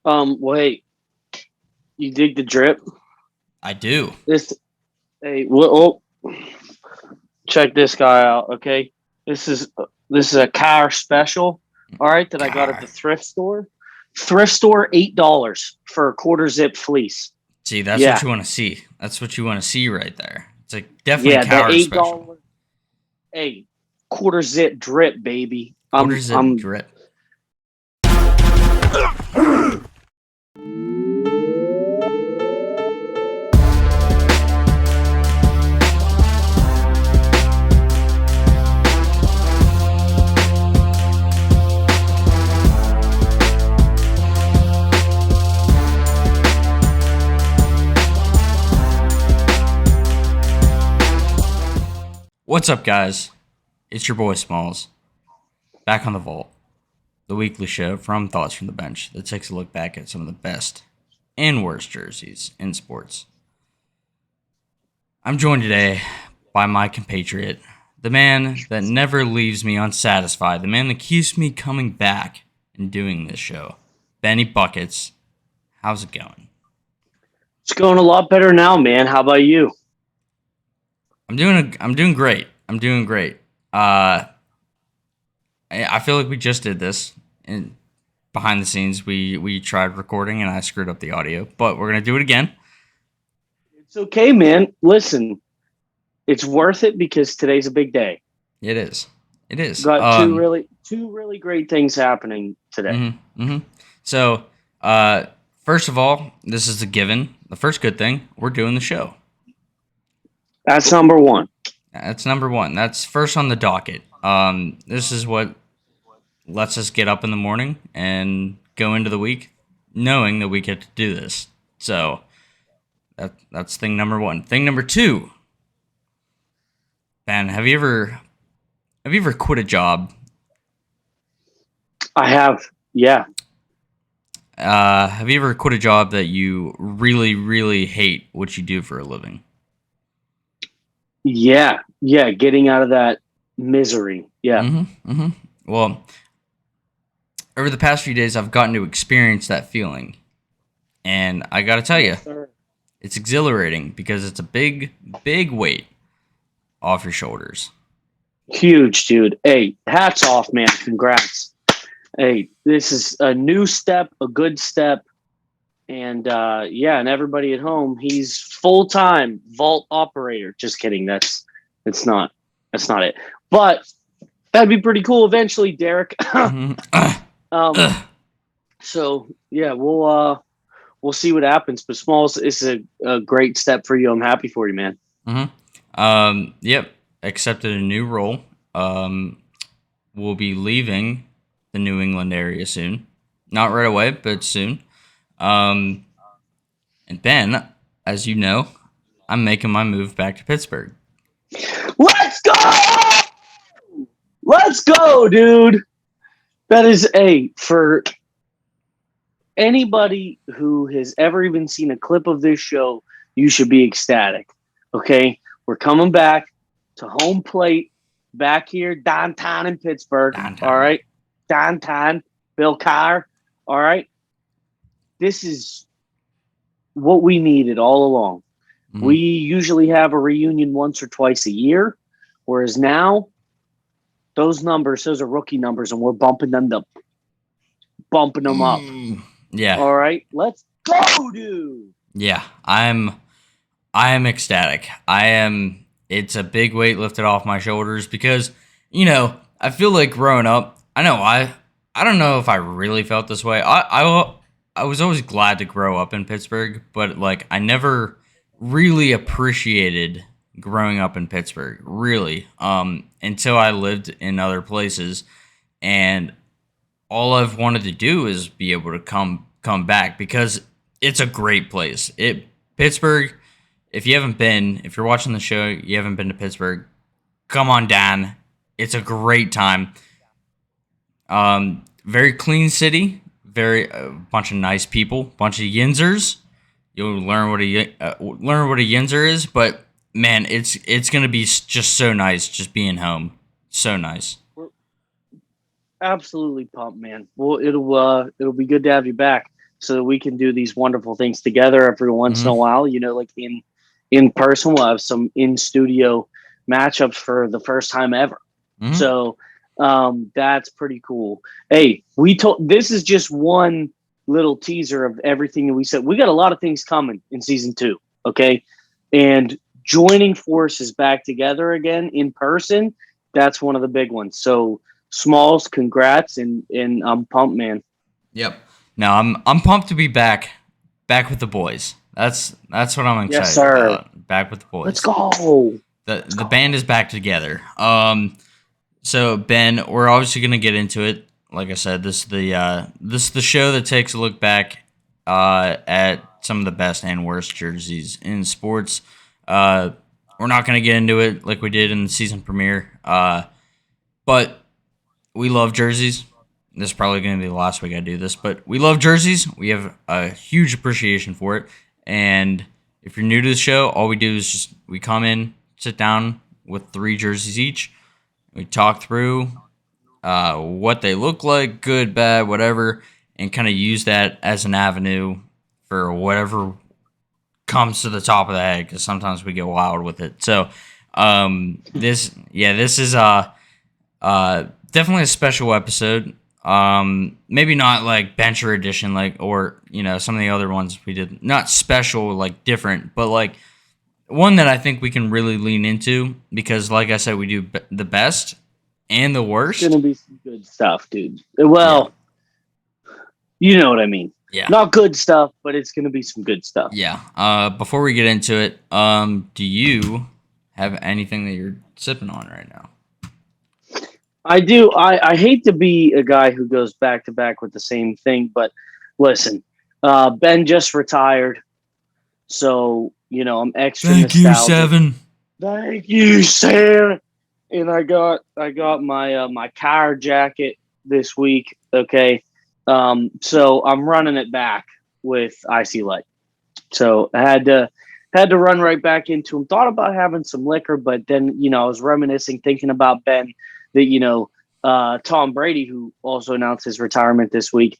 Wait, you dig the drip? I do. This, hey, well, check this guy out. Okay, this is this is a car special. All right, that I got at God. the thrift store. Thrift store, $8 for a quarter zip fleece. See, that's what Yeah, you want to see. That's what you want to see right there. It's like definitely yeah, the Cower eight special. dollar, hey, quarter zip drip, baby. Quarter I'm zip I'm drip. What's up, guys? It's your boy Smalls, back on the vault, the weekly show from Thoughts from the Bench that takes a look back at some of the best and worst jerseys in sports. I'm joined today by my compatriot, the man that never leaves me unsatisfied, the man that keeps me coming back and doing this show, Benny Buckets. How's it going? It's going a lot better now, man. How about you? I'm doing great. I'm doing great. I feel like we just did this, and behind the scenes we tried recording and I screwed up the audio, but we're gonna do it again. It's okay, man. Listen, it's worth it because today's a big day. It is. It is. Got two really great things happening today. Mm-hmm. So, first of all, this is a given. The first good thing, we're doing the show. That's number one. That's number one. That's first on the docket. This is what lets us get up in the morning and go into the week knowing that we get to do this. So that's thing number one. Thing number two, Ben, have you ever quit a job? I have, yeah, Have you ever quit a job that you really, really hate what you do for a living? yeah. Getting out of that misery. Yeah. Well, over the past few days, I've gotten to experience that feeling, and I got to tell you, Yes, sir. it's exhilarating because it's a big, big weight off your shoulders. Huge, dude. Hey, hats off, man. Congrats. Hey, this is a new step, a good step. And yeah, and everybody at home, he's full time vault operator. Just kidding. That's not it. But that'd be pretty cool eventually, Derek. Mhm. um, so yeah, we'll see what happens. But Smalls is a great step for you. I'm happy for you, man. Yep. Accepted a new role. We'll be leaving the New England area soon. Not right away, but soon. Um, and Ben, as you know, I'm making my move back to Pittsburgh. Let's go! Let's go, dude. That is for anybody who has ever even seen a clip of this show, you should be ecstatic. Okay? We're coming back to home plate back here downtown in Pittsburgh. Downtown. All right? Downtown. Bill Carr. All right? This is what we needed all along. Mhm. We usually have a reunion once or twice a year, whereas now those are rookie numbers, and we're bumping them up. Yeah. All right, let's go, dude. Yeah. I am ecstatic. I am. It's a big weight lifted off my shoulders because I feel like growing up. I don't know if I really felt this way. I was always glad to grow up in Pittsburgh, but like I never really appreciated growing up in Pittsburgh, really, until I lived in other places, and all I've wanted to do is be able to come back because it's a great place. Pittsburgh. If you're watching the show, you haven't been to Pittsburgh, come on down. It's a great time. Very clean city, very a bunch of nice people, bunch of yinzers. You'll learn what a yinzer is, but man, it's gonna be just so nice just being home. So nice. We're absolutely pumped, man. Well, it'll be good to have you back. so that we can do these wonderful things together every once in a Mm-hmm. while. Like in person, we'll have some in studio matchups for the first time ever. Mm-hmm. So that's pretty cool. Hey, this is just one little teaser of everything that we said. We got a lot of things coming in season 2. Okay. And joining forces back together again in person, that's one of the big ones. So Smalls, congrats, and I'm pumped, man. Yep. No, I'm pumped to be back with the boys. That's what I'm Yes, excited sir. about. Back with the Let's boys. go. Let's The go. band is back together. So Ben, we're obviously gonna get into it. Like I said, this is the show that takes a look back at some of the best and worst jerseys in sports. Uh, we're not gonna get into it like we did in the season premiere. But we love jerseys. This is probably going to be the last week I do this, but we love jerseys. We have a huge appreciation for it. And if you're new to the show, all we do is just we come in, sit down with 3 jerseys each. We talk through what they look like, good, bad, whatever, and kind of use that as an avenue for whatever comes to the top of the head. Because sometimes we get wild with it. So this is definitely a special episode. Maybe not like bencher edition, like or some of the other ones we did. Not special, like different, but like one that I think we can really lean into because, like I said, we do the best and the It's gonna worst. be some good stuff, dude. Yeah, Well, you know what I mean. yeah, Not good stuff, but it's gonna be some good stuff. yeah. Before we get into it, do you have anything that you're sipping on right now? I do. I hate to be a guy who goes back to back with the same thing, but listen, Ben just retired, so I'm extra Thank you, nostalgic. Seven. Thank you, Sam. And I got my car jacket this week. Okay, so I'm running it back with Icy Light. So I had to run right back into him. Thought about having some liquor, but then I was reminiscing, thinking about Ben, that Tom Brady, who also announced his retirement this week.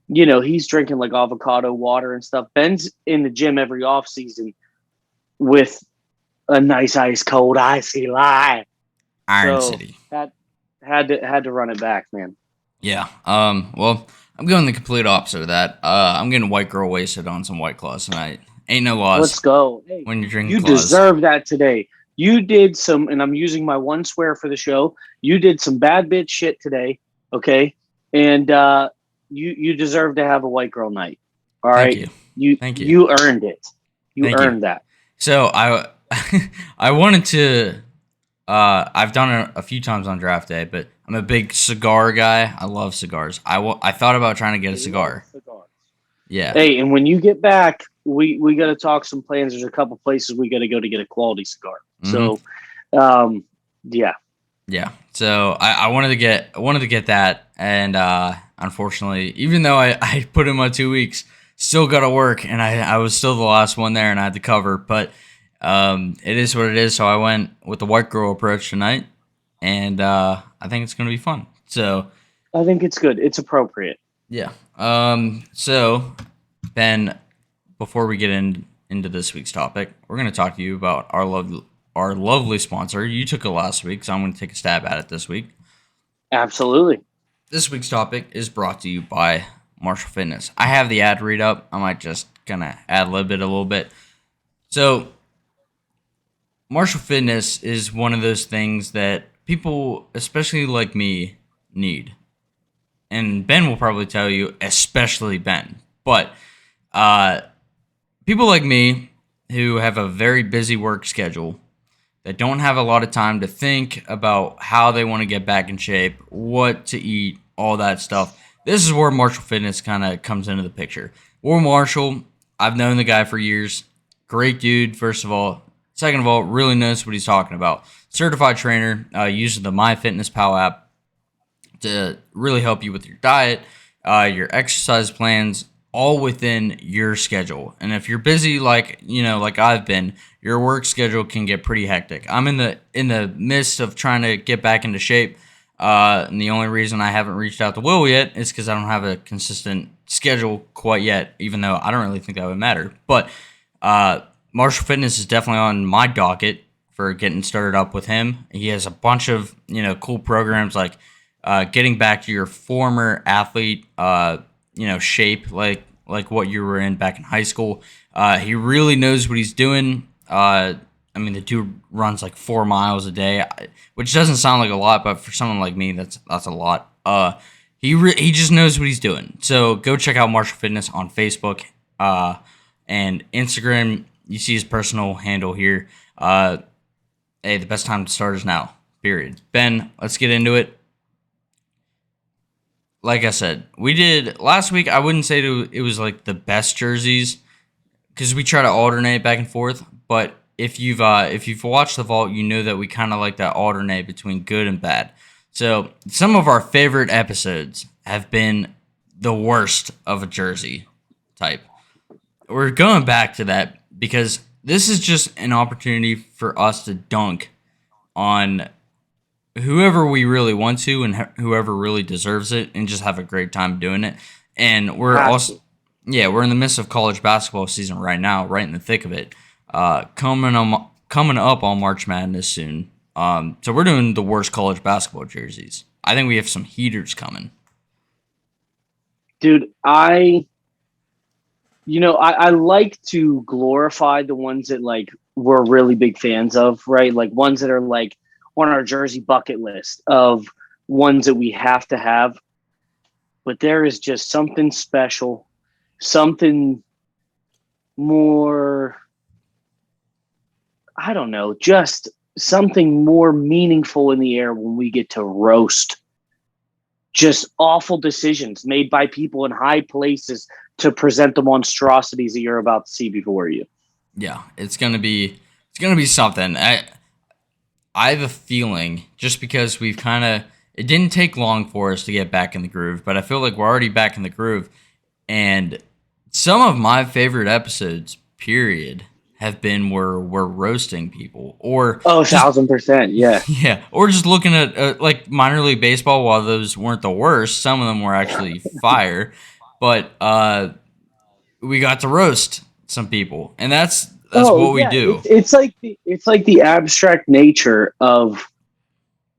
He's drinking like avocado water and stuff. Ben's in the gym every off season with a nice ice cold Icy Light. Iron So City. had to run it back, man. Yeah. Well, I'm going the complete opposite of that. I'm getting white girl wasted on some White Claws tonight. Ain't no Let's laws go. Hey, when you're drinking you claws. deserve that today. You did some, and I'm using my one swear for the show. You did some bad bitch shit today, okay? And you deserve to have a white girl night. All Thank right, you. you Thank you. you earned it. You Thank you. earned that. So I wanted to. I've done it a few times on draft day, but I'm a big cigar guy. I love cigars. I thought about trying to get a cigar. Yeah. Hey, and when you get back, we got to talk some plans. There's a couple places we got to go to get a quality cigar. Mm-hmm. So, yeah. Yeah. So I wanted to get that, and unfortunately, even though I put in my 2 weeks, still got to work, and I was still the last one there, and I had to cover. But it is what it is. So I went with the white girl approach tonight, and I think it's gonna be fun. So I think it's good. It's appropriate. yeah. So Ben, before we get into this week's topic, we're gonna talk to you about our lovely sponsor. You took it last week, so I'm gonna take a stab at it this week. Absolutely. This week's topic is brought to you by Marshall Fitness. I have the ad read up. I might just kind of ad lib it a little bit. So, Marshall Fitness is one of those things that people, especially like me, need. And Ben will probably tell you, especially Ben. But people like me who have a very busy work schedule that don't have a lot of time to think about how they want to get back in shape, what to eat, all that stuff. This is where Marshall Fitness kind of comes into the picture. Will Marshall, I've known the guy for years. Great dude, first of all. Second of all, really knows what he's talking about. Certified trainer, uses the MyFitnessPal app to really help you with your diet, your exercise plans, all within your schedule. And if you're busy like I've been, your work schedule can get pretty hectic. I'm in the midst of trying to get back into shape. And the only reason I haven't reached out to Will yet is because I don't have a consistent schedule quite yet, even though I don't really think that would matter. But Marshall Fitness is definitely on my docket for getting started up with him. He has a bunch of cool programs like getting back to your former athlete shape, like what you were in back in high school. He really knows what he's doing. I mean, the dude runs like 4 miles a day, which doesn't sound like a lot, but for someone like me, that's a lot. He just knows what he's doing. So go check out Marshall Fitness on Facebook and Instagram. You see his personal handle here. Hey, the best time to start is now. Period. Ben, let's get into it. Like I said, we did last week. I wouldn't say it was like the best jerseys because we try to alternate back and forth. But if you've watched the vault, you know that we kind of like that alternate between good and bad. So some of our favorite episodes have been the worst of a jersey type. We're going back to that because this is just an opportunity for us to dunk on whoever we really want to and whoever really deserves it and just have a great time doing it. And we're we're in the midst of college basketball season right now, right in the thick of it. Coming up on March Madness soon. So we're doing the worst college basketball jerseys. I think we have some heaters coming. Dude, I like to glorify the ones that like we're really big fans of, right? Like ones that are like on our jersey bucket list of ones that we have to have. But there is just something special, something more, I don't know, just something more meaningful in the air when we get to roast just awful decisions made by people in high places to present the monstrosities that you're about to see before you. Yeah, it's gonna be something. I have a feeling just because it didn't take long for us to get back in the groove, but I feel like we're already back in the groove. And some of my favorite episodes, period, have been where we're roasting people or 1,000%, yeah. Yeah, or just looking at like minor league baseball. While those weren't the worst, some of them were actually fire. But we got to roast some people, and that's what we do. It's like the abstract nature of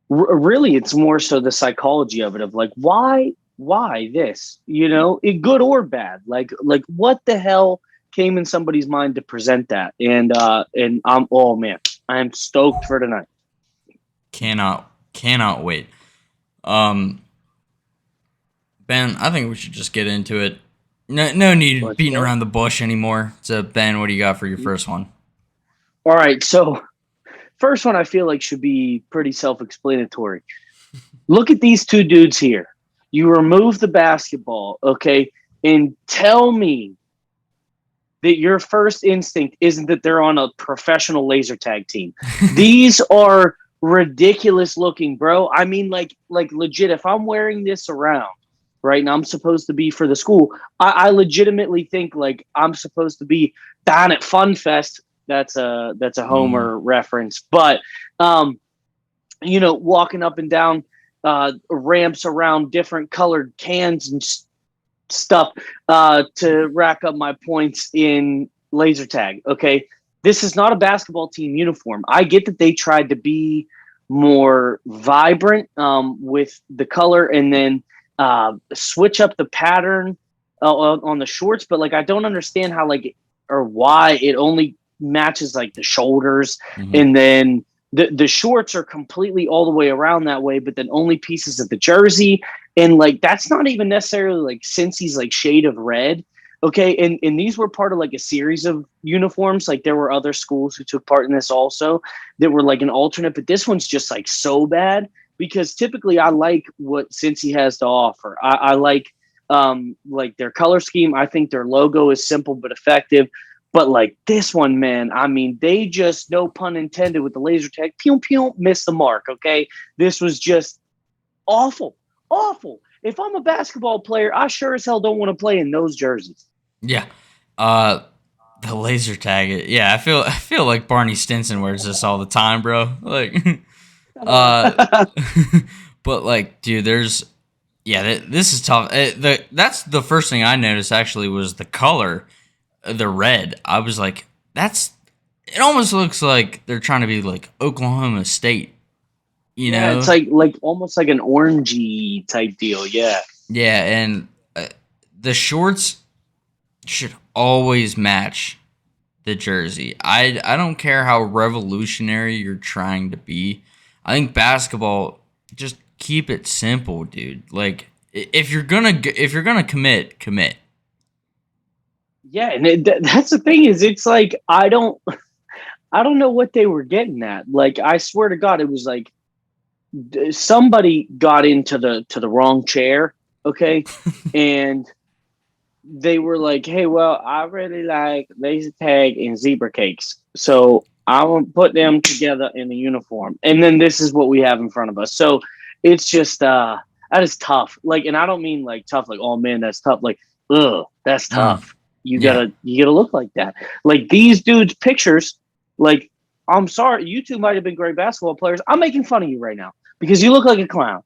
really. It's more so the psychology of it, of like why this, good or bad. Like what the hell came in somebody's mind to present that, and I'm I am stoked for tonight. Cannot wait. Ben, I think we should just get into it. No need beating around the bush anymore. So, Ben, what do you got for your first one? All right, so first one I feel like should be pretty self-explanatory. Look at these two dudes here. You remove the basketball, okay, and tell me that your first instinct isn't that they're on a professional laser tag team. These are ridiculous looking, bro. I mean, like legit, if I'm wearing this around, right, and I'm supposed to be for the school, I legitimately think like I'm supposed to be down at Fun Fest. That's a Homer reference. But, walking up and down ramps around different colored cans and stuff to rack up my points in laser tag. Okay, this is not a basketball team uniform. I get that they tried to be more vibrant with the color and then switch up the pattern on the shorts, but like I don't understand how or why it only matches like the shoulders, and then the shorts are completely all the way around that way, but then only pieces of the jersey. And like, that's not even necessarily like Cincy's like shade of red. Okay. And these were part of like a series of uniforms. Like there were other schools who took part in this also that were like an alternate, but this one's just like so bad because typically I like what Cincy has to offer. I like their color scheme. I think their logo is simple but effective. But like this one, man, I mean, they just, no pun intended with the laser tag, pew, pew, missed the mark, okay? This was just awful. If I'm a basketball player, I sure as hell don't want to play in those jerseys. Yeah. The laser tag. Yeah, I feel like Barney Stinson wears this all the time, bro. Like but like, dude, there's Yeah, this is tough. That's the first thing I noticed actually was the color, the red. I was like, that's. It almost looks like they're trying to be like Oklahoma State, you Yeah, it's know? like almost like an orangey type deal. Yeah. Yeah, and the shorts should always match the jersey. I don't care how revolutionary you're trying to be. I think basketball just keep it simple, dude. Like if you're gonna commit. Yeah, and that's the thing is it's like I don't know what they were getting at. Like I swear to God, it was like somebody got into the wrong chair, okay, and they were like, "Hey, well, I really like laser tag and zebra cakes, so I want to put them together in a uniform." And then this is what we have in front of us. So it's just that is tough. Like, and I don't mean like tough, like oh man, that's tough. Like, ugh, that's Mm, tough. yeah. You gotta look like that. Like these dudes' pictures. Like, I'm sorry, you two might have been great basketball players. I'm making fun of you right now because you look like a clown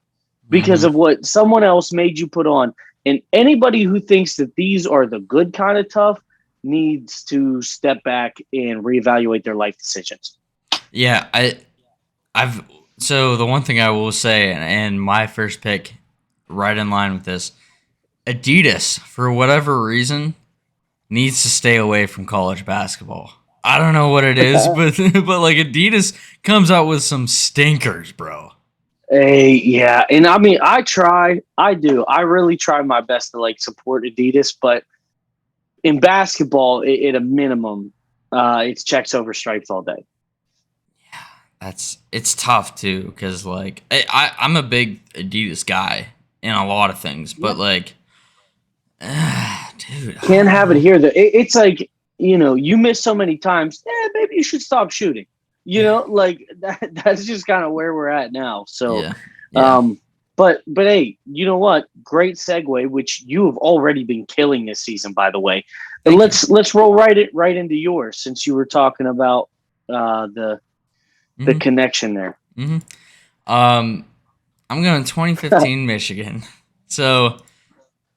because Hmm. of what someone else made you put on. And anybody who thinks that these are the good kind of tough needs to step back and reevaluate their life decisions. Yeah, I've so the one thing I will say, and my first pick, right in line with this, Adidas for whatever reason needs to stay away from college basketball. I don't know what it is, but but like Adidas comes out with some stinkers, bro. Hey, yeah, and I mean, I do, I really try my best to like support Adidas, but in basketball, at a minimum, it's checks over stripes all day. That's it's tough too because like I'm a big Adidas guy in a lot of things, but like, dude, I Can't don't have it know. here. It's like you miss so many times. Maybe you should stop shooting. Yeah, Like that. That's just kind of where we're at now. So, yeah, yeah. um, but hey, you know what? Great segue, which you have already been killing this season, by the way. And Thank you. let's roll right into yours since you were talking about the Hmm. connection there. Hmm. Um, I'm going 2015 Michigan. So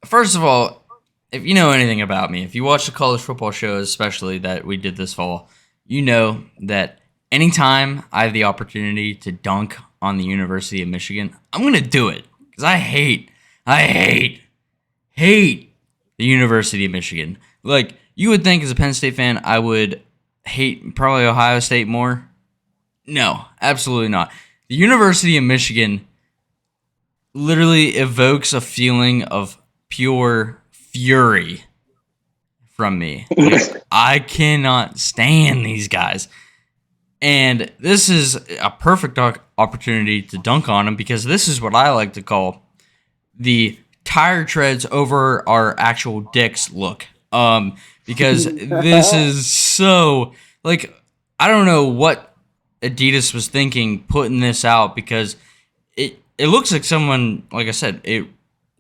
first of all, if you know anything about me, if you watch the college football shows, especially that we did this fall, you know that anytime I have the opportunity to dunk on the University of Michigan, I'm gonna do it because I hate the University of Michigan. Like you would think as a Penn State fan, I would hate probably Ohio State more. No, absolutely not. The University of Michigan literally evokes a feeling of pure fury from me. Like I cannot stand these guys. And this is a perfect opportunity to dunk on them because this is what I like to call the tire treads over our actual dicks look. Because this is so like I don't know what Adidas was thinking putting this out because it looks like someone like I said it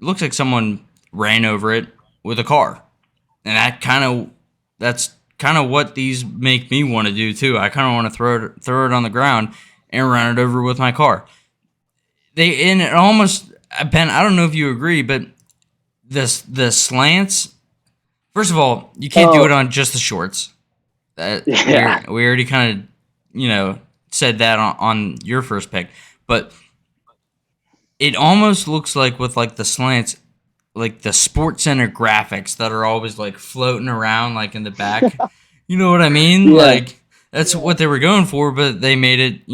looks like someone ran over it with a car, and that's kind of what these make me want to do too. I kind of want to throw it on the ground and run it over with my car. They and it almost Ben. I don't know if you agree, but the slants. First of all, you can't do it Oh on just the shorts. That yeah, we already kind of said that on your first pick, but it almost looks like with like the slants, like the Sports Center graphics that are always like floating around like in the back. You know what I mean? yeah. Like that's what they were going for, but they made it,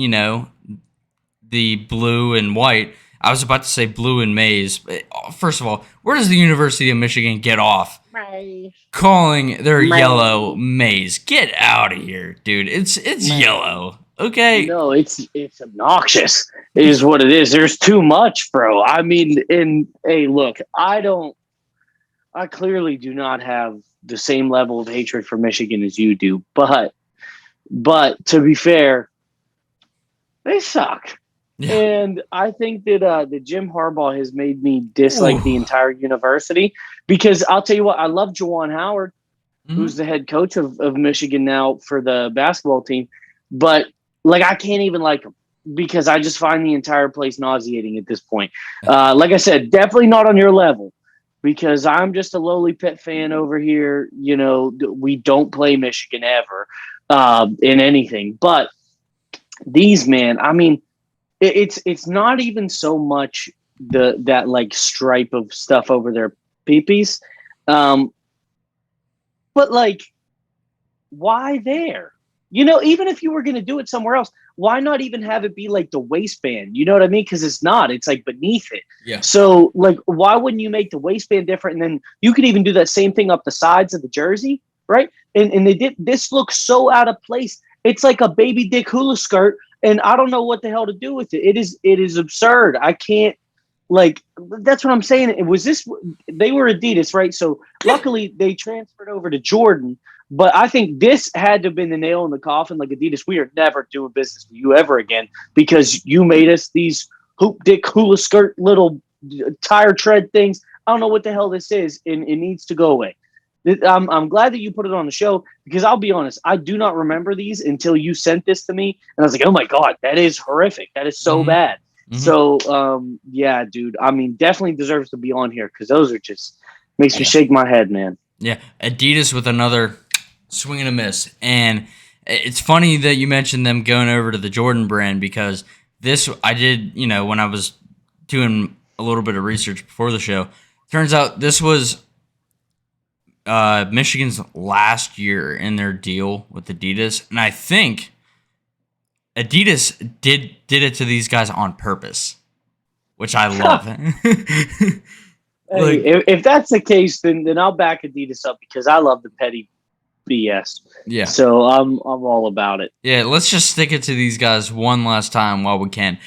the blue and white. I was about to say blue and maize. First of all, where does the University of Michigan get off calling their yellow maize? Get out of here, dude. It's yellow. Okay. No, it's obnoxious. Is what it is. There's too much, bro. I mean, in hey, look, I clearly do not have the same level of hatred for Michigan as you do, but to be fair, they suck. Yeah. And I think that the Jim Harbaugh has made me Ooh. dislike the entire university because I'll tell you what, I love Jawan Howard, Hmm. who's the head coach of Michigan now for the basketball team, but like I can't even like him because I just find the entire place nauseating at this point. Like I said, definitely not on your level because I'm just a lowly Pitt fan over here. You know, we don't play Michigan ever in anything, but these man, I mean, it's not even so much that like stripe of stuff over their peepees, um, but like why there? You know, even if you were going to do it somewhere else, why not even have it be like the waistband? You know what I mean? Because it's not. It's like beneath it. Yeah. So, like, why wouldn't you make the waistband different? And then you could even do that same thing up the sides of the jersey, right? And they did. This looks so out of place. It's like a baby dick hula skirt, and I don't know what the hell to do with it. It is absurd. I can't. Like that's what I'm saying. It was this. They were Adidas, right? So luckily they transferred over to Jordan. But I think this had to have been the nail in the coffin. Like Adidas, we are never doing business with you ever again because you made us these hoop dick hula skirt little tire tread things. I don't know what the hell this is, and it needs to go away. I'm glad that you put it on the show because I'll be honest, I do not remember these until you sent this to me, and I was like, oh my god, that is horrific. That is so bad. So yeah, dude. I mean, definitely deserves to be on here because those are just makes me shake my head, man. Yeah, Adidas with another swing and a miss. And it's funny that you mentioned them going over to the Jordan brand because this I did, you know, when I was doing a little bit of research before the show. Turns out this was Michigan's last year in their deal with Adidas, and I think Adidas did it to these guys on purpose, which I love. Hey, if that's the case, then I'll back Adidas up because I love the petty BS. Yeah. So I'm all about it. Yeah, let's just stick it to these guys one last time while we can.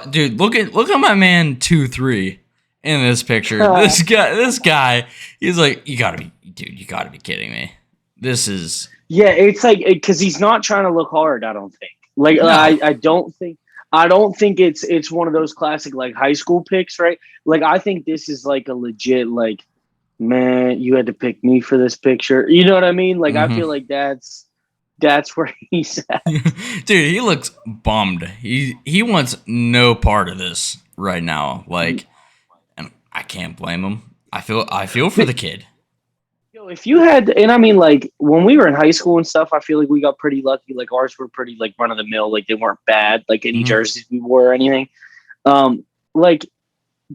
Dude, look at my man 2-3 in this picture. This guy, he's like, you gotta be kidding me. This is it's like because he's not trying to look hard. I don't think. Like No. I don't think it's one of those classic like high school picks, right? Like I think this is like a legit like, man, you had to pick me for this picture. You know what I mean? Like I feel like that's where he's at. Dude, he looks bummed. He wants no part of this right now. Like, and I can't blame him. I feel for the kid. If you had, and I mean, like when we were in high school and stuff, I feel like we got pretty lucky. Like ours were pretty like run of the mill. Like they weren't bad. Like any jerseys we wore or anything. Like,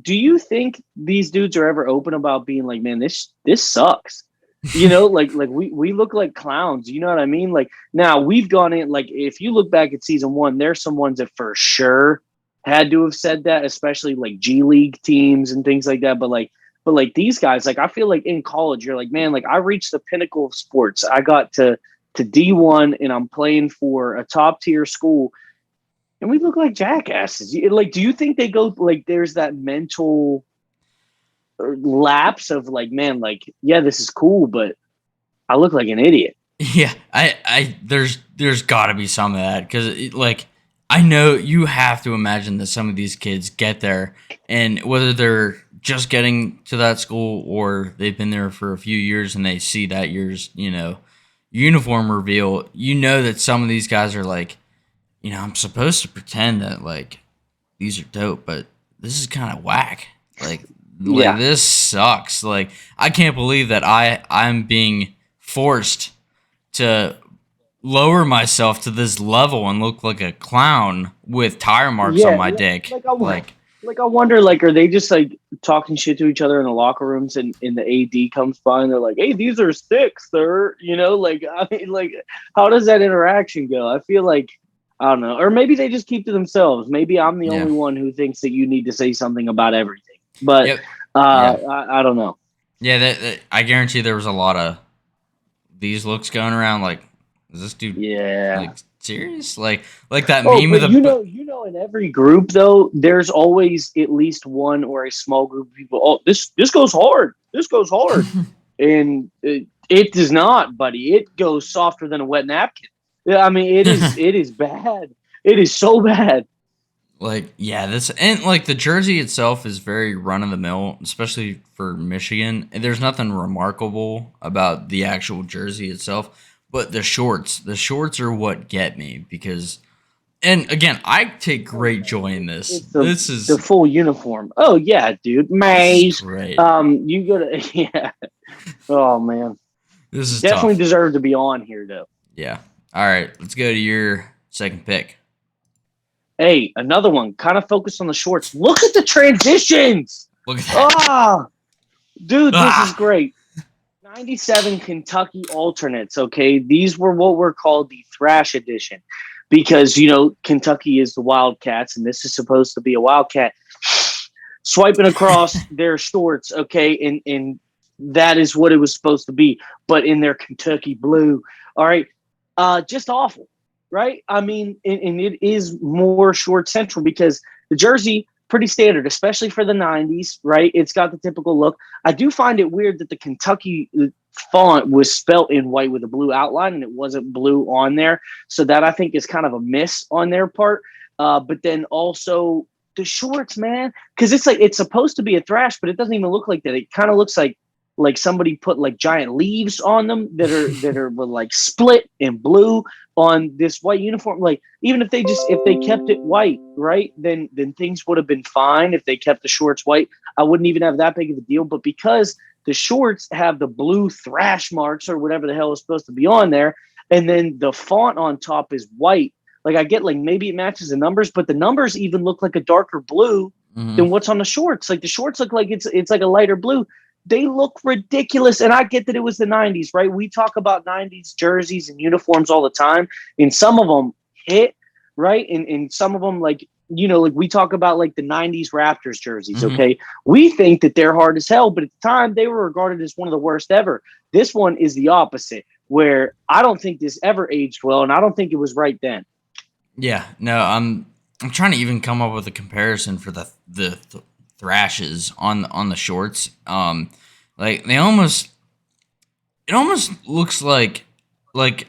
do you think these dudes are ever open about being like, man, this sucks? You know, like we look like clowns. You know what I mean? Like now we've gone in. Like if you look back at season one, there's some ones that for sure had to have said that, especially like G League teams and things like that. But like these guys, like I feel like in college, you're like, man, like I reached the pinnacle of sports. I got to D1 and I'm playing for a top tier school, and we look like jackasses. Like, do you think they go like there's that mental lapse of like, man, like yeah, this is cool, but I look like an idiot. Yeah, there's got to be some of that because like I know you have to imagine that some of these kids get there and whether they're just getting to that school or they've been there for a few years and they see that year's, you know, uniform reveal, you know that some of these guys are like, you know, I'm supposed to pretend that like these are dope, but this is kind of whack. Like this sucks. Like I can't believe that I'm being forced to lower myself to this level and look like a clown with tire marks on my dick. Like I wonder, like, are they just like talking shit to each other in the locker rooms, and the AD comes by and they're like, "Hey, these are sticks, sir." You know, like I mean, like, how does that interaction go? I feel like I don't know, or maybe they just keep to themselves. Maybe I'm the only one who thinks that you need to say something about everything. But I don't know. Yeah, I guarantee there was a lot of these looks going around. Like, is this dude? Like, serious? Like that meme of the you know in every group though there's always at least one or a small group of people, this goes hard, and it does not, buddy. It goes softer than a wet napkin. I mean it is bad. It is so bad. Like this, and like the jersey itself is very run of the mill, especially for Michigan. And there's nothing remarkable about the actual jersey itself. But the shorts are what get me because And again, I take great joy in this. It's the This full uniform. Oh yeah, dude. is Maze. great. You go to yeah. Oh man, This is definitely tough. deserve to be on here though. Yeah. All right, let's go to your second pick. Hey, another one. Kind of focused on the shorts. Look at the transitions. Look at that. Ah, dude, this is Ah. great. 97 Kentucky alternates. Okay, these were what were called the Thrash Edition, because Kentucky is the Wildcats, and this is supposed to be a Wildcat swiping across their shorts. Okay, and that is what it was supposed to be, but in their Kentucky blue. All right, just awful, right? I mean, and it is more short central because the jersey pretty standard, especially for the '90s, right? It's got the typical look. I do find it weird that the Kentucky font was spelt in white with a blue outline and it wasn't blue on there. So that I think is kind of a miss on their part. But then also the shorts, man, because it's like it's supposed to be a thrash, but it doesn't even look like that. It kind of looks like somebody put like giant leaves on them that are like split in blue on this white uniform. Like even if they kept it white, right, then things would have been fine. If they kept the shorts white, I wouldn't even have that big of a deal. But because the shorts have the blue thrash marks or whatever the hell is supposed to be on there, and then the font on top is white. Like I get like maybe it matches the numbers, but the numbers even look like a darker blue than what's on the shorts. Like the shorts look like it's like a lighter blue. They look ridiculous. And I get that it was the 90s, right? We talk about 90s jerseys and uniforms all the time. And some of them hit, right? And some of them, like we talk about like the 90s Raptors jerseys, Mm-hmm. okay? We think that they're hard as hell, but at the time they were regarded as one of the worst ever. This one is the opposite, where I don't think this ever aged well, and I don't think it was right then. Yeah, no, I'm trying to even come up with a comparison for the thrashes on the shorts. Like they almost it almost looks like like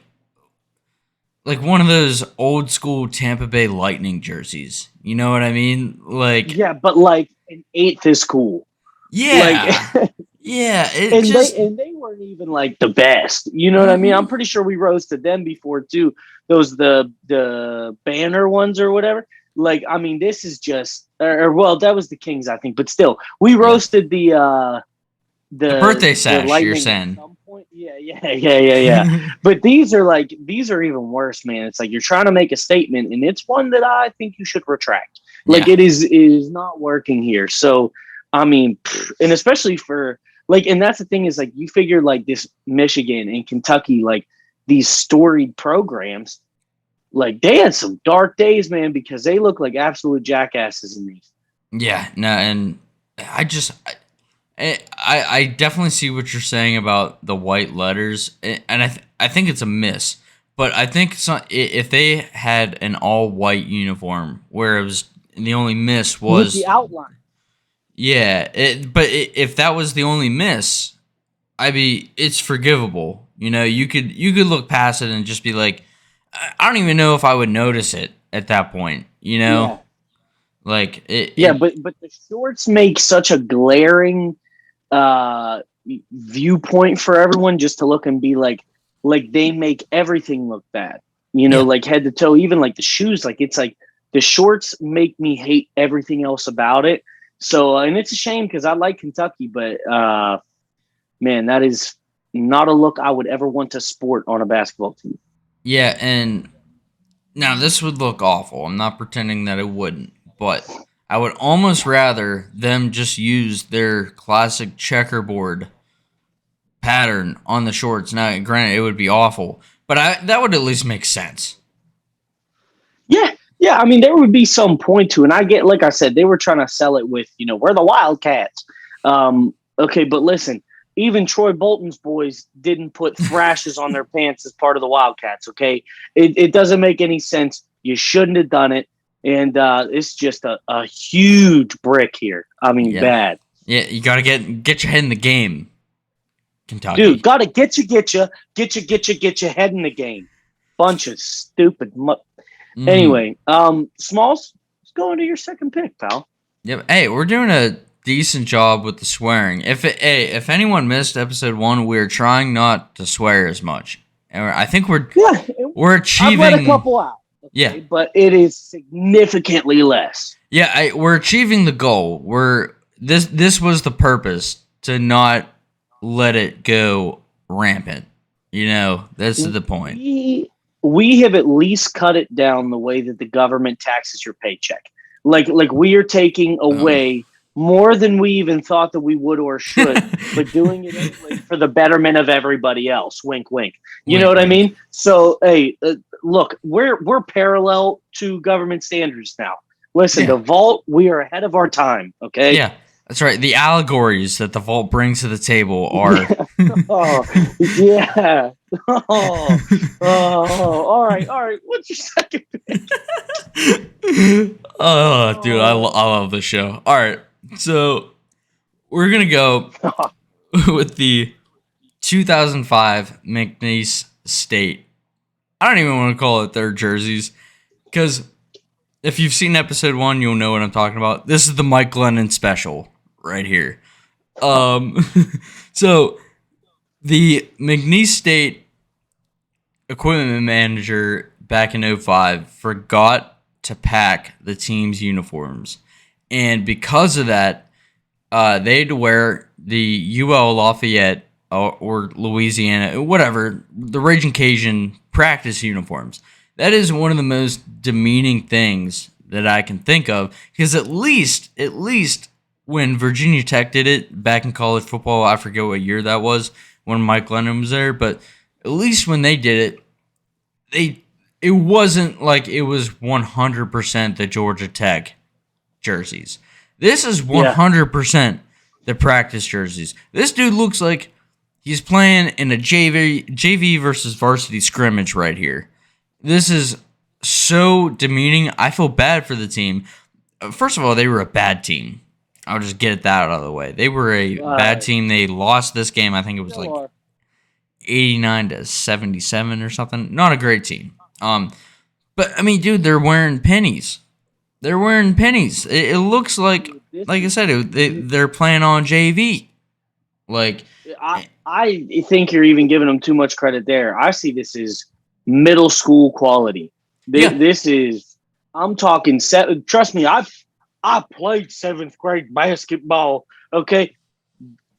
one of those old school Tampa Bay Lightning jerseys. You know what I mean? Like Yeah, but like an eighth is cool. Like yeah, yeah. It and they just and they weren't even like the best. You know what I mean? I'm mhm. pretty sure we roasted them before too. Those the banner ones or whatever. Like I mean, this is just or well, that was the Kings, I think, but still, we Yeah, roasted the birthday the sash. You're Lightning at saying some point. Yeah. But these are even worse, man. It's like you're trying to make a statement, and it's one that I think you should retract. Like yeah. it is not working here. So I mean, and especially for like, and that's the thing is like you figure like this Michigan and Kentucky, like these storied programs, like they had some dark days, man, because they look like absolute jackasses in these. Yeah, no, and I just I definitely see what you're saying about the white letters, and I think it's a miss. But I think if they had an all white uniform where it was the only miss With the was outline. yeah, if that was the only miss, it's forgivable. You know, you could look past it and just be like, I don't even know if I would notice it at that point. You know, Yeah. like Yeah, it but the shorts make such a glaring uh viewpoint for everyone just to look and be like they make everything look bad. yeah. Like head to toe, even like the shoes, like it's like the shorts make me hate everything else about it. So and it's a shame because I like Kentucky, but man, that is not a look I would ever want to sport on a basketball team. Yeah, and now this would look awful. I'm not pretending that it wouldn't, but I would almost rather them just use their classic checkerboard pattern on the shorts. Now, granted, it would be awful, but that would at least make sense. Yeah, yeah. I mean, there would be some point to, it. And I get, like I said, they were trying to sell it with, we're the Wildcats. Okay, but listen, even Troy Bolton's boys didn't put thrashes on their pants as part of the Wildcats. Okay, it doesn't make any sense. You shouldn't have done it, and it's just a huge brick here. I mean, Yeah, bad, yeah. You gotta get your head in the game, dude. Kentucky. Got to get your head in the game. Bunch of stupid. Mm-hmm. Anyway, Smalls, let's go into your second pick, pal. Yep. Hey, we're doing a decent job with the swearing. If anyone missed episode 1, we're trying not to swear as much, and I think Yeah, we're I've let a achieving. couple out. Yeah. Okay, but it is significantly less. Yeah, we're achieving the goal. This was the purpose, to not let it go rampant. That's the point. We have at least cut it down the way that the government taxes your paycheck. Like we are taking Um, away more than we even thought that we would or should, but doing it anyway for the betterment of everybody else. Wink, wink. You know wink, what I wink. mean? So, hey, look, we're parallel to government standards now. Listen, Yeah, the vault, we are ahead of our time. Okay. yeah, that's right. The allegories that the vault brings to the table are. Oh, yeah. Oh, oh, all right, all right. What's your second pick? Oh, dude, I Oh, love this show. All right, so we're gonna go with the 2005 McNeese State. I don't even want to call it their jerseys, because if you've seen episode 1, you'll know what I'm talking about. This is the Mike Glennon special right here. Um, so the McNeese State equipment manager back in '05 forgot to pack the team's uniforms, and because of that, they had to wear the UL Lafayette or Louisiana, whatever, the Raging Cajun practice uniforms. That is one of the most demeaning things that I can think of, because at least when Virginia Tech did it back in college football, I forget what year that was when Mike Lennon was there, but at least when they did it, it wasn't like it was 100% the Georgia Tech jerseys. This is yeah, 100% the practice jerseys. This dude looks like he's playing in a JV versus varsity scrimmage right here. This is so demeaning. I feel bad for the team. First of all, they were a bad team. I'll just get that out of the way. They were a bad team. They lost this game. I think it was still like are. 89-77 or something. Not a great team. But I mean, dude, they're wearing pennies. They're wearing pennies. It looks Dude, this like I is. said, they're playing on JV. Like, I think you're even giving them too much credit there. I see this as middle school quality. yeah, This is. I'm talking. Trust me, I played seventh grade basketball. Okay,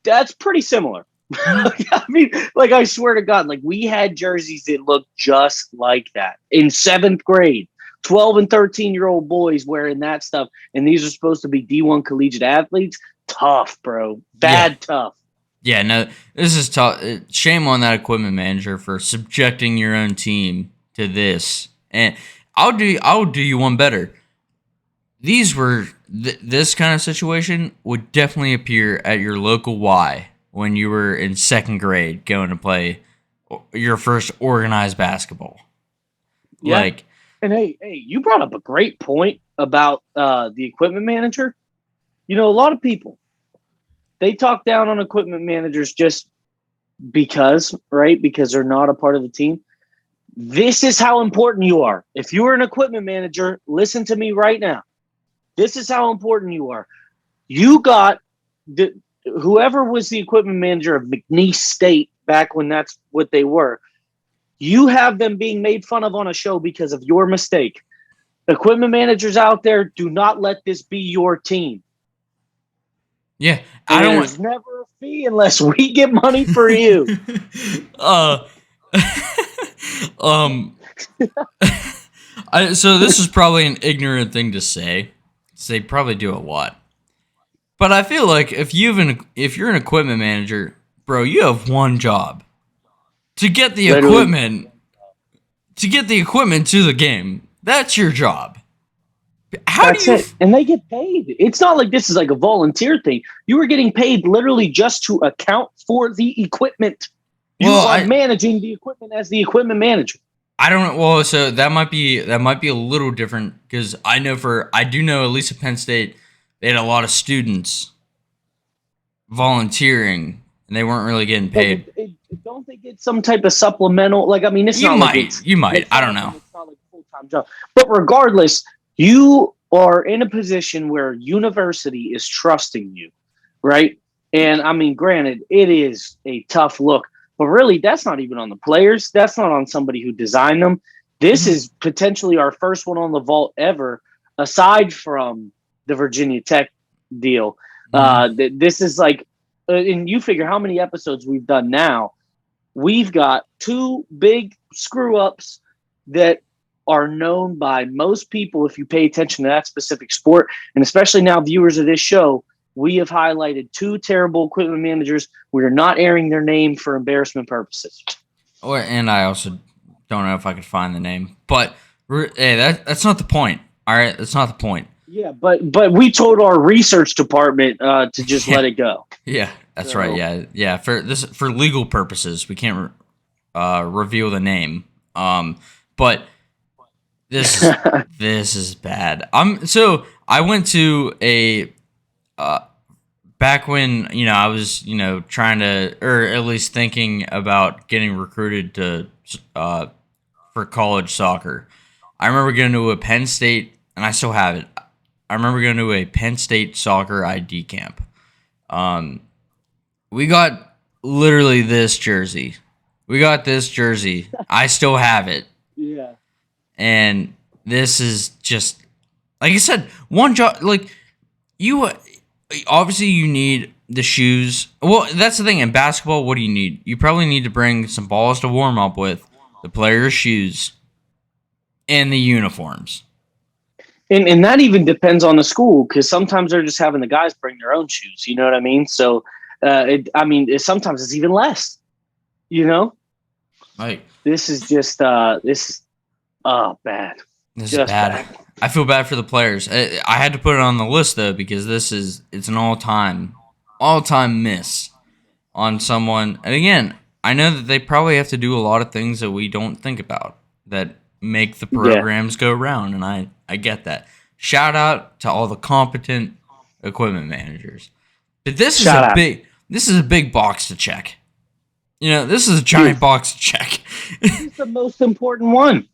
that's pretty similar. I mean, like I swear to God, like we had jerseys that looked just like that in seventh grade. 12 and 13-year-old boys wearing that stuff, and these are supposed to be D1 collegiate athletes. Tough, bro. yeah, Bad tough. yeah. No, this is tough. Shame on that equipment manager for subjecting your own team to this. And I'll do you one better. These were this kind of situation would definitely appear at your local Y when you were in second grade going to play your first organized basketball. Yeah. Like, And hey, you brought up a great point about the equipment manager. You know, a lot of people they talk down on equipment managers just because, right? Because they're not a part of the team. This is how important you are. If you're an equipment manager, listen to me right now. This is how important you are. You got the whoever was the equipment manager of McNeese State back when that's what they were. You have them being made fun of on a show because of your mistake. Equipment managers out there, do not let this be your team. yeah, I And don't want. there's never a fee unless we get money for you. uh, um, so this is probably an ignorant thing to say. So they probably do a lot, but I feel like if you're an equipment manager, bro, you have one job to get the Literally, equipment to the game. That's your job. How do that's you? it. And they get paid. It's not like this is like a volunteer thing. You are getting paid literally just to account for the equipment. You Well, are managing the equipment as the equipment manager. I don't. Well, so that might be a little different, because I do know at least at Penn State they had a lot of students volunteering and they weren't really getting But paid. don't they get some type of supplemental? Like, I mean, it's not like it's You might. I don't some of know. them, it's not like a full-time job. But regardless, you are in a position where university is trusting you, right? And I mean, granted, it is a tough look, but really, that's not even on the players. That's not on somebody who designed them. This is potentially our first one on the vault ever, aside from the Virginia Tech deal. This is like, and you figure how many episodes we've done now. We've got two big screw ups that are known by most people if you pay attention to that specific sport. And especially now, viewers of this show, we have highlighted two terrible equipment managers. We are not airing their name for embarrassment purposes. And I also don't know if I could find the name, but hey, that's not the point. All right, that's not the point. Yeah, but we told our research department to just let it go. Yeah, that's right. Yeah. For legal purposes, we can't reveal the name. But this is bad. So I went to a back when I was trying to, or at least thinking about getting recruited to for college soccer. I remember going to a Penn State, and I still have it. I remember going to a Penn State soccer ID camp. We got literally this jersey. I still have it. Yeah. And this is just, like I said, one job. Like, you obviously you need the shoes. Well, that's the thing in basketball. What do you need? You probably need to bring some balls to warm up with, the players' shoes, and the uniforms. And that even depends on the school, because sometimes they're just having the guys bring their own shoes. You know what I mean? So, sometimes it's even less. Like, this is just bad. This is bad. I feel bad for the players. I had to put it on the list though, because it's an all-time miss on someone. And again, I know that they probably have to do a lot of things that we don't think about that make the programs go round, and I get that. Shout out to all the competent equipment managers. But this is a big box to check. This is a giant box to check. It's the most important one.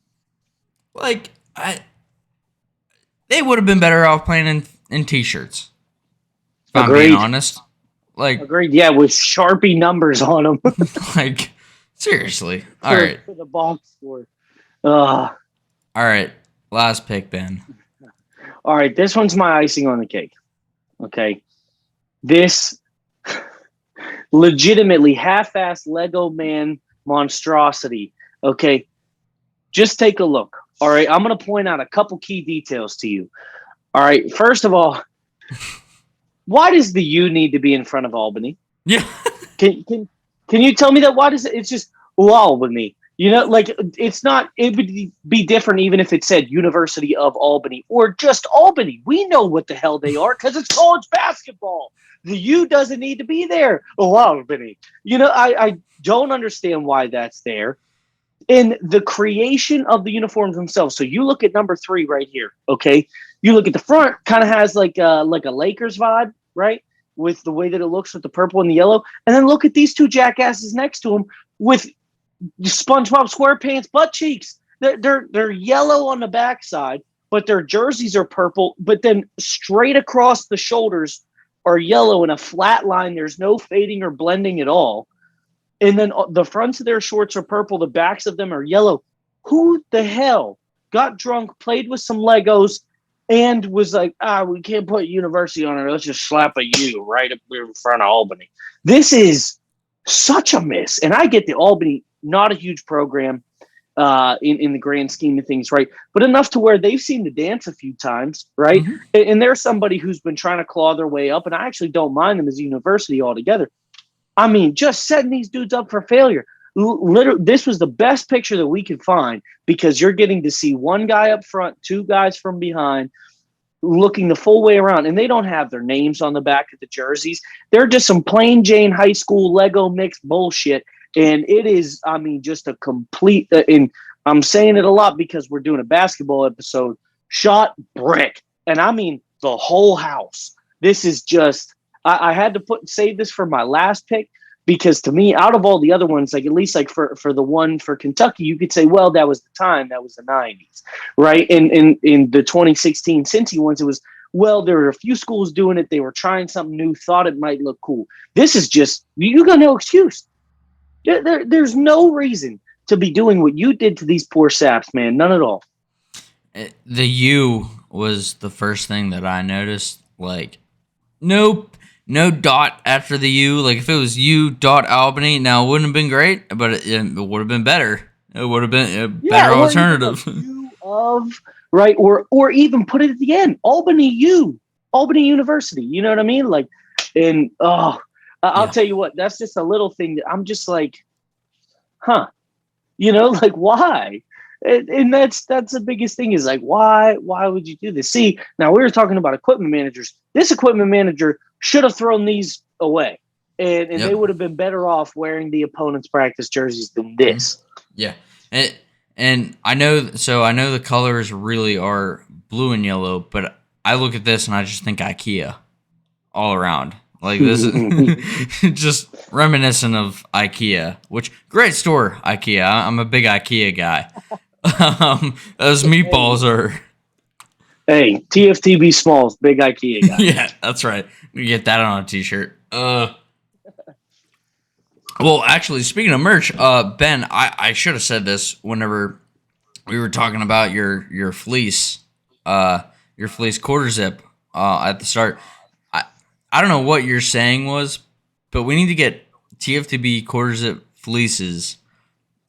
Like, they would have been better off playing in t-shirts. If I'm being honest. Like, agreed. Yeah, with Sharpie numbers on them. Like, seriously. All right. For the box score. All right. Last pick, Ben. All right. This one's my icing on the cake. Okay. This legitimately half-assed Lego man monstrosity. Okay. Just take a look. All right. I'm going to point out a couple key details to you. All right. First of all, why does the U need to be in front of Albany? Yeah. Can you tell me that? Why does it's just Albany? Like, it's not, it would be different even if it said University of Albany or just Albany. We know what the hell they are because it's college basketball. The U doesn't need to be there. Albany. I don't understand why that's there. In the creation of the uniforms themselves. So you look at number 3 right here. Okay. You look at the front, kind of has like a Lakers vibe, right? With the way that it looks with the purple and the yellow. And then look at these two jackasses next to them with SpongeBob SquarePants butt cheeks. They're yellow on the backside, but their jerseys are purple. But then straight across the shoulders are yellow in a flat line. There's no fading or blending at all. And then the fronts of their shorts are purple. The backs of them are yellow. Who the hell got drunk, played with some Legos, and was like, we can't put University on it. Let's just slap a U right up in front of Albany. This is such a miss. And I get the Albany, not a huge program in the grand scheme of things, right? But enough to where they've seen the dance a few times, right? Mm-hmm. And they're somebody who's been trying to claw their way up, and I actually don't mind them as a university altogether. I mean, just setting these dudes up for failure. Literally, this was the best picture that we could find because you're getting to see one guy up front, two guys from behind, looking the full way around. And they don't have their names on the back of the jerseys. They're just some plain Jane high school Lego mixed bullshit. And it is, I mean, just a complete, and I'm saying it a lot because we're doing a basketball episode, shot brick. And I mean, the whole house. This is just, I had to save this for my last pick because to me, out of all the other ones, like at least like for the one for Kentucky, you could say, well, that was the time, that was the 90s, right? And in the 2016 Cincy ones, it was, well, there were a few schools doing it. They were trying something new, thought it might look cool. This is just, you got no excuse. There's no reason to be doing what you did to these poor saps, man. None at all. The U was the first thing that I noticed. Like, nope, no dot after the U. Like, if it was U dot Albany, now it wouldn't have been great, but it would have been better. It would have been a better alternative. U of, right, or even put it at the end, Albany University. You know what I mean? Like, and I'll tell you what, that's just a little thing that I'm just like, huh? You know, like why? And that's the biggest thing is like why would you do this? See, now we were talking about equipment managers. This equipment manager should have thrown these away, and they would have been better off wearing the opponent's practice jerseys than this. Yeah, and I know the colors really are blue and yellow, but I look at this and I just think IKEA all around. Like, this is just reminiscent of IKEA, which great store, IKEA. I'm a big IKEA guy. Those meatballs are. Hey, TFTB Smalls, big IKEA guy. Yeah, that's right. You get that on a t-shirt. Well, actually, speaking of merch, Ben, I should have said this whenever we were talking about your fleece quarter zip at the start. I don't know what your saying was, but we need to get TFTB quarter zip fleeces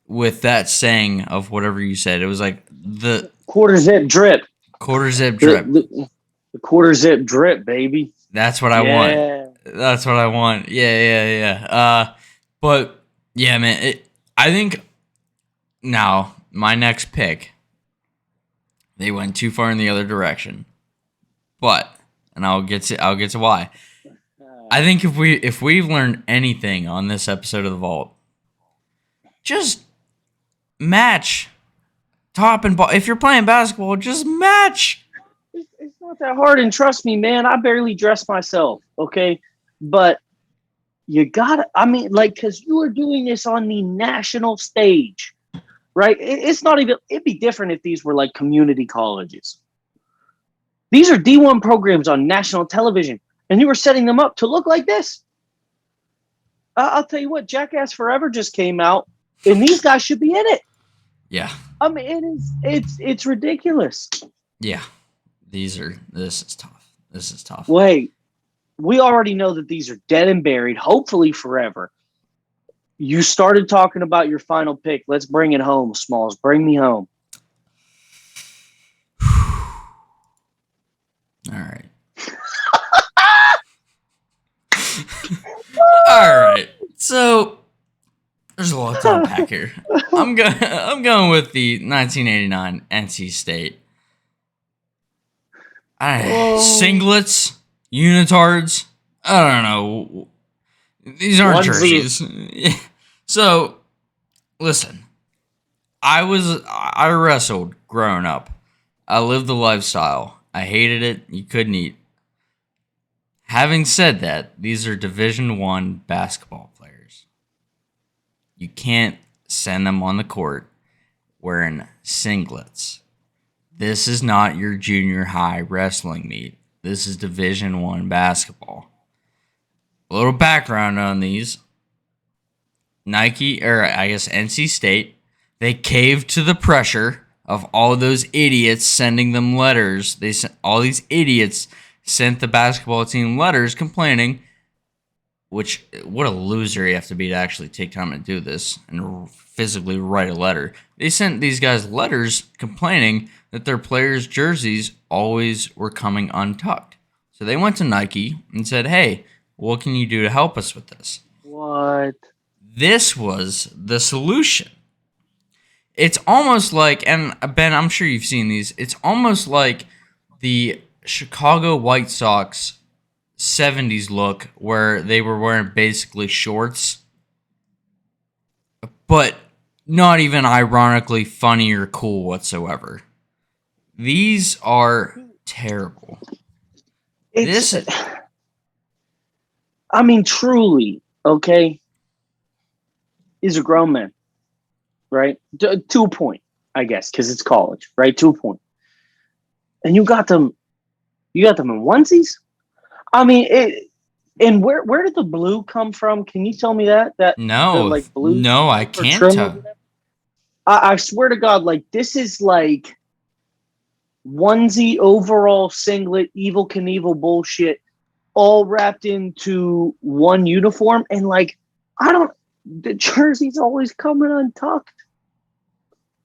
with that saying of whatever you said. It was like the quarter zip drip. Quarter zip drip. The quarter zip drip, baby. That's what I want. That's what I want. Yeah. But yeah, man. I think now my next pick, they went too far in the other direction. But, and I'll get to why. I think if we've learned anything on this episode of the Vault, just match top and bottom. If you're playing basketball, just match. It's not that hard, and trust me, man, I barely dress myself, okay? But you gotta, I mean, like, because you are doing this on the national stage, right? It's not even, it'd be different if these were like community colleges. These are D1 programs on national television, and you were setting them up to look like this. I'll tell you what, Jackass Forever just came out, and these guys should be in it. Yeah. I mean, it's ridiculous. Yeah. This is tough. This is tough. Wait, we already know that these are dead and buried, hopefully forever. You started talking about your final pick. Let's bring it home, Smalls. Bring me home. All right. All right. So there's a lot to unpack here. I'm going with the 1989 NC State. Singlets, unitards. I don't know. These aren't jerseys. So, listen. I wrestled growing up. I lived the lifestyle. I hated it. You couldn't eat. Having said that, these are Division I basketball players. You can't send them on the court wearing singlets. This is not your junior high wrestling meet. This is Division I basketball. A little background on these. Nike, or I guess NC State, they caved to the pressure of all those idiots sending them letters. All these idiots sent the basketball team letters complaining, which, what a loser you have to be to actually take time to do this and physically write a letter. They sent these guys letters complaining that their players' jerseys always were coming untucked. So they went to Nike and said, hey, what can you do to help us with this? What? This was the solution. It's almost like, and Ben, I'm sure you've seen these, it's almost like the Chicago White Sox 70s look where they were wearing basically shorts, but not even ironically funny or cool whatsoever. These are terrible. I mean, truly, okay? These are grown men, right? To a point, I guess, because it's college, right? To a point. And you got them in onesies? I mean, and where did the blue come from? Can you tell me that? No, like blue no, I can't tell. I swear to God, like this is like onesie overall singlet, Evil Knievel bullshit, all wrapped into one uniform, and like I don't. The jersey's always coming untucked.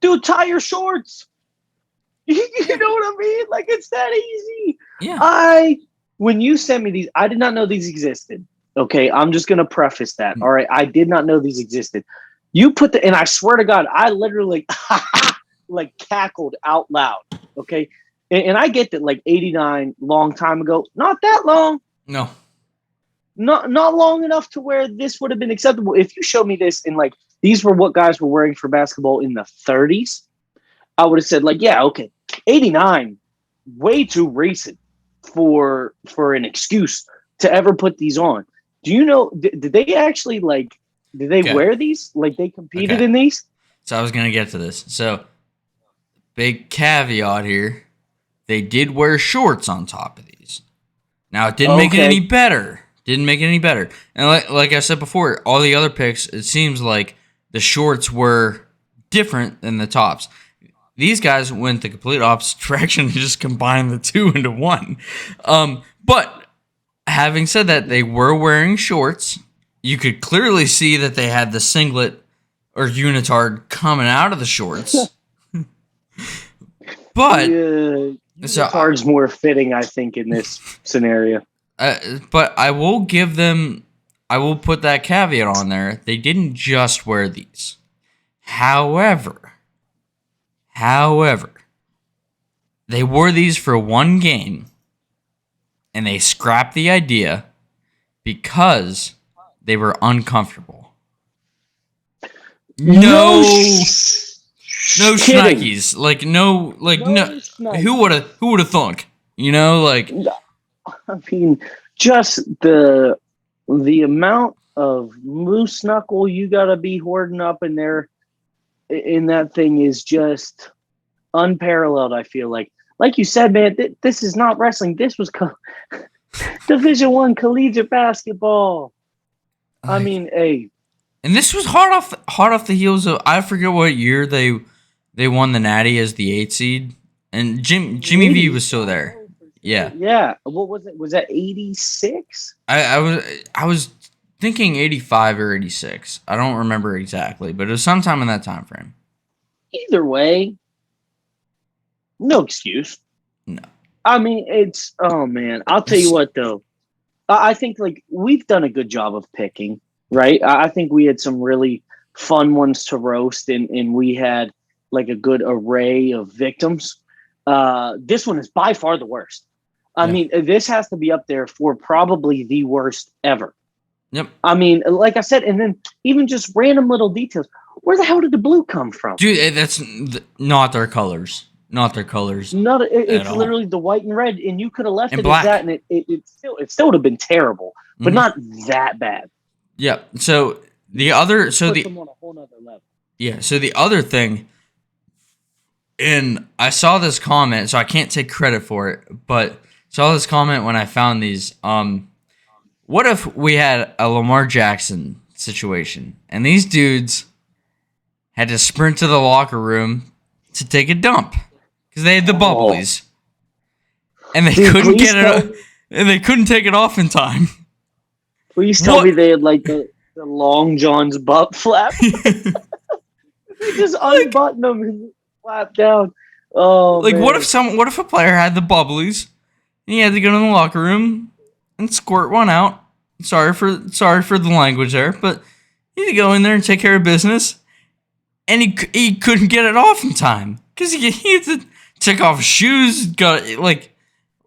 Dude, tie your shorts. You know what I mean? Like it's that easy. Yeah. When you sent me these, I did not know these existed. Okay, I'm just gonna preface that. All right, I did not know these existed. You put and I swear to God, I literally like cackled out loud. Okay, and I get that like '89, long time ago, not that long, No. not long enough to where this would have been acceptable. If you showed me this in like these were what guys were wearing for basketball in the 30s, I would have said like, yeah, okay, '89, way too recent for an excuse to ever put these on. Do you know? Did they actually like? Did they Okay. wear these? Like they competed Okay. in these? So I was gonna get to this. So big caveat here. They did wear shorts on top of these. Now it didn't make it any Okay. better. Didn't make it any better. And like I said before, all the other picks, it seems like the shorts were different than the tops. These guys went the complete opposite direction and just combined the two into one. But having said that, they were wearing shorts. You could clearly see that they had the singlet or unitard coming out of the shorts. But so Unitard's more fitting, I think, in this scenario. But I will give them. I will put that caveat on there. They didn't just wear these. However, they wore these for one game, and they scrapped the idea because they were uncomfortable. No Schnikes. Like no. Who would have thunk? You know, like. I mean, just the amount of moose knuckle you gotta be hoarding up in there in that thing is just unparalleled. I feel like you said, man, this is not wrestling. This was Division I collegiate basketball. I mean, hey, and this was hot off the heels of, I forget what year they won the Natty as the 8 seed, and Jimmy V was still there. Yeah. Yeah. What was it? Was that 86? I was thinking 85 or 86. I don't remember exactly, but it was sometime in that time frame. Either way, no excuse. No. I mean, oh man, I'll tell you what though. I think like we've done a good job of picking, right? I think we had some really fun ones to roast, and we had like a good array of victims. This one is by far the worst. I mean, this has to be up there for probably the worst ever. Yep. I mean, like I said, and then even just random little details. Where the hell did the blue come from? Dude, that's not their colors. Not their colors. It's literally the white and red, and you could have left and it black. as that, and it still would have been terrible, but not that bad. Yeah. So the other, them on a whole nother level. Yeah. So the other thing, and I saw this comment, so I can't take credit for it, but saw this comment when I found these. What if we had a Lamar Jackson situation, and these dudes had to sprint to the locker room to take a dump because they had the bubblies, and they couldn't get it, and they couldn't take it off in time. Please tell me they had like the Long John's butt flap. They just unbutton them and flap down. Oh, like man. what if a player had the bubblies and he had to go to the locker room and squirt one out? Sorry for the language there, but he had to go in there and take care of business, and he couldn't get it off in time because he had to take off his shoes.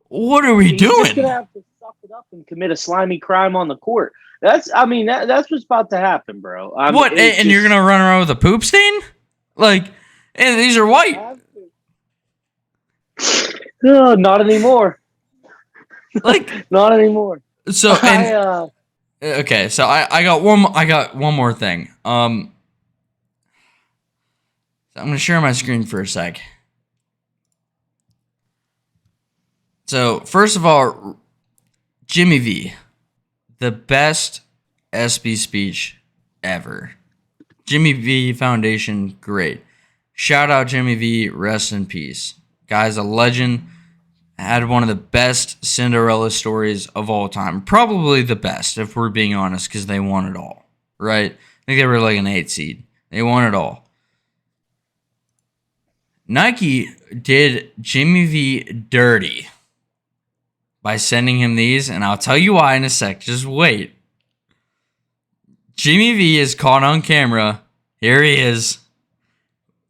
What are we doing? He's just gonna have to suck it up and commit a slimy crime on the court. That's what's about to happen, bro. And you're gonna run around with a poop stain? And these are white. Oh, not anymore. Not anymore. So okay, so I got one more thing. I'm gonna share my screen for a sec. So first of all, Jimmy V, the best SB speech ever. Jimmy V Foundation, great. Shout out Jimmy V. Rest in peace. Guy's a legend. Had one of the best Cinderella stories of all time. Probably the best, if we're being honest, because they won it all. Right? I think they were like an 8 seed. They won it all. Nike did Jimmy V dirty by sending him these, and I'll tell you why in a sec. Just wait. Jimmy V is caught on camera. Here he is,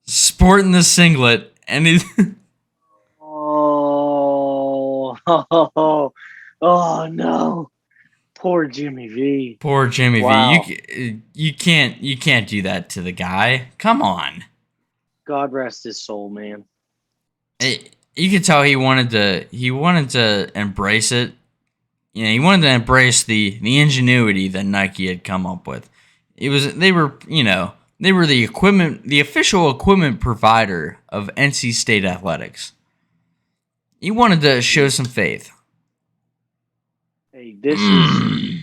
sporting the singlet, and he's oh no. Poor Jimmy V. poor Jimmy Wow. V. You can't do that to the guy. Come on. God rest his soul, man. You could tell he wanted to embrace it. You know, he wanted to embrace the ingenuity that Nike had come up with. They were the official equipment provider of NC State athletics. He wanted to show some faith. Hey, this is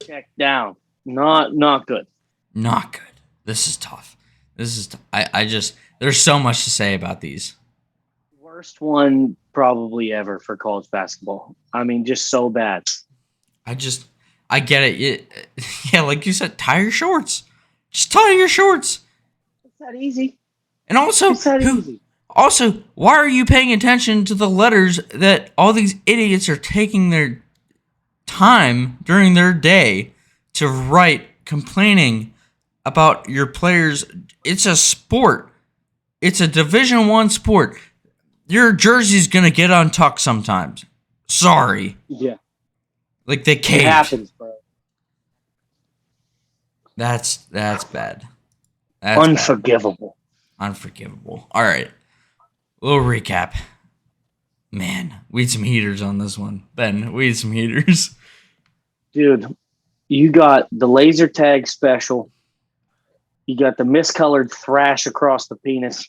check down. Not good. Not good. This is tough. There's so much to say about these. Worst one probably ever for college basketball. I mean, just so bad. I get it. Yeah, like you said, tie your shorts. Just tie your shorts. It's that easy. And also, It's that easy. Also, why are you paying attention to the letters that all these idiots are taking their time during their day to write complaining about your players? It's a sport. It's a Division I sport. Your jersey's gonna get untucked sometimes. Sorry. Yeah. Like they caved. It happens, bro. That's bad. That's Unforgivable. bad. Unforgivable. All right. Little recap. Man, we had some heaters on this one. Ben, we had some heaters. Dude, you got the laser tag special. You got the miscolored thrash across the penis.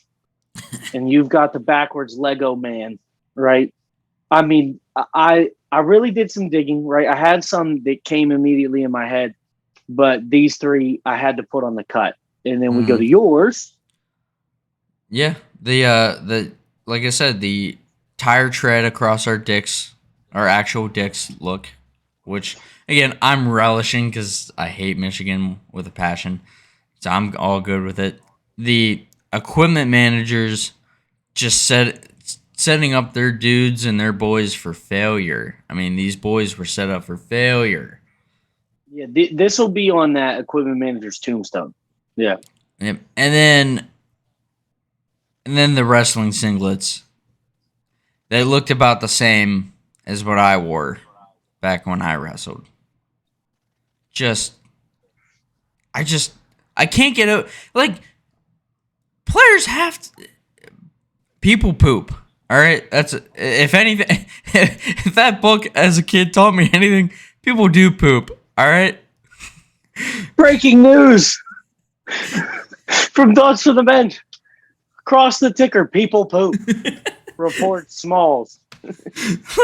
And you've got the backwards Lego man, right? I mean, I really did some digging, right? I had some that came immediately in my head, but these three I had to put on the cut. And then we go to yours. Yeah, the like I said, the tire tread across our dicks, our actual dicks look, which again I'm relishing because I hate Michigan with a passion, so I'm all good with it. The equipment managers just setting up their dudes and their boys for failure. I mean, these boys were set up for failure. Yeah, this will be on that equipment manager's tombstone. Yeah. Yep. And then the wrestling singlets. They looked about the same as what I wore back when I wrestled. I can't get out. Like, players have to. People poop. All right? That's, if anything, if that book as a kid taught me anything, people do poop. All right? Breaking news from Thoughts from the Bench. Cross the ticker, people poop. Report Smalls.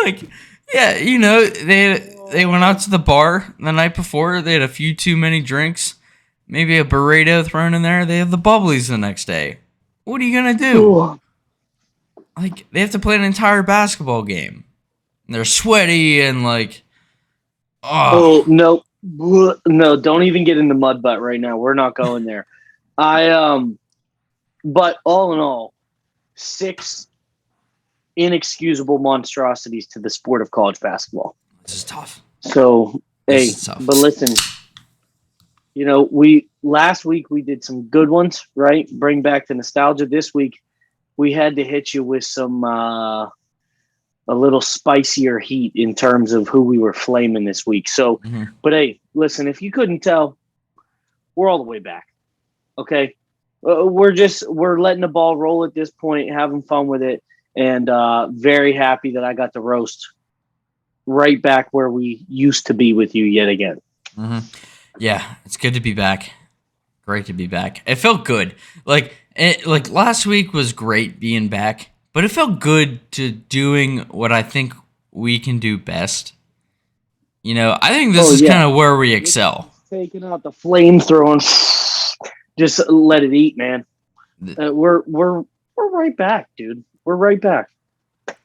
Like, yeah, you know, they went out to the bar the night before. They had a few too many drinks, maybe a burrito thrown in there. They have the bubblies the next day. What are you gonna do? Ooh. Like, they have to play an entire basketball game. And they're sweaty and like, oh no, don't even get into mud butt right now. We're not going there. But all in all, 6 inexcusable monstrosities to the sport of college basketball. This is tough. So, hey, but listen, you know, last week we did some good ones, right? Bring back the nostalgia. This week we had to hit you with some a little spicier heat in terms of who we were flaming this week. So, But hey, listen, if you couldn't tell, we're all the way back. Okay. We're letting the ball roll at this point, having fun with it, and very happy that I got to roast right back where we used to be with you yet again. Yeah, it's good to be back. Great to be back. It felt good. Like last week was great being back, but it felt good to doing what I think we can do best. You know, I think this is kind of where we excel. Taking out the flame throwing. Just let it eat, man. We're right back, dude. We're right back.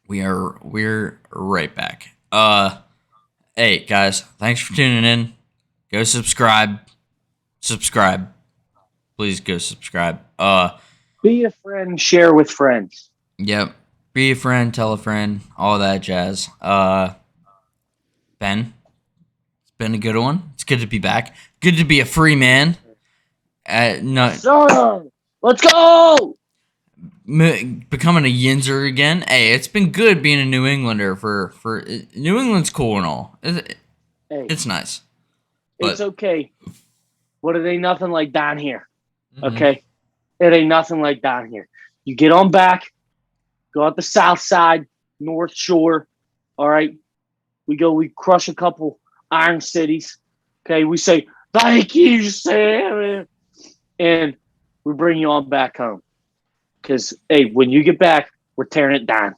We're right back. Hey guys, thanks for tuning in. Go subscribe. Subscribe. Please go subscribe. Be a friend, share with friends. Yep. Be a friend, tell a friend, all that jazz. Ben, it's been a good one. It's good to be back. Good to be a free man. Not Sir, let's go. becoming a Yinzer again. Hey, it's been good being a New Englander for New England's cool and all. It's nice. It's okay. But it ain't nothing like down here. Mm-hmm. Okay? It ain't nothing like down here. You get on back, go out the south side, North Shore. All right? We crush a couple iron cities. Okay? We say, thank you, Sam. And we bring you on back home. Because, hey, when you get back, we're tearing it down.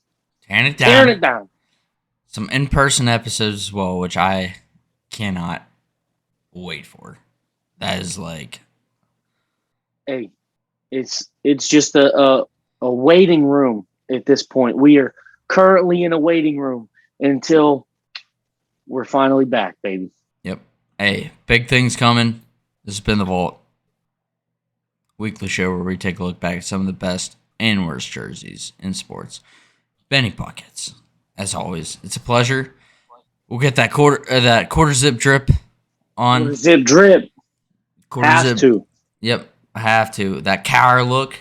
Tearing it down. Some in-person episodes as well, which I cannot wait for. That is like, hey, it's just a waiting room at this point. We are currently in a waiting room until we're finally back, baby. Yep. Hey, big things coming. This has been The Vault. Weekly show where we take a look back at some of the best and worst jerseys in sports. Benny Buckets. As always, it's a pleasure. We'll get that quarter zip drip on. Quarter zip drip. Quarter have zip. to. Yep, I have to. That cower look.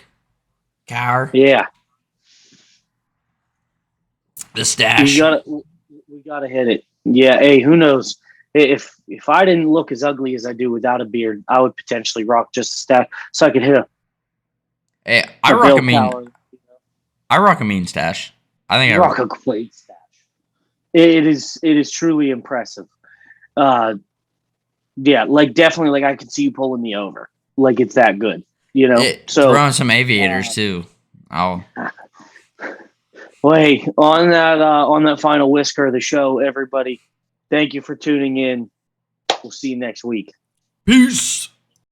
Cower. Yeah. The stash. We gotta hit it. Yeah. Hey, who knows? If I didn't look as ugly as I do without a beard, I would potentially rock just a stash so I could hit a. Hey, I rock a mean stash. I think rock a great stash. It is truly impressive. Yeah, like definitely, like I could see you pulling me over. Like it's that good, you know. So throwing some aviators too. Well, hey, on that final whisker of the show, everybody, thank you for tuning in. We'll see you next week. Peace.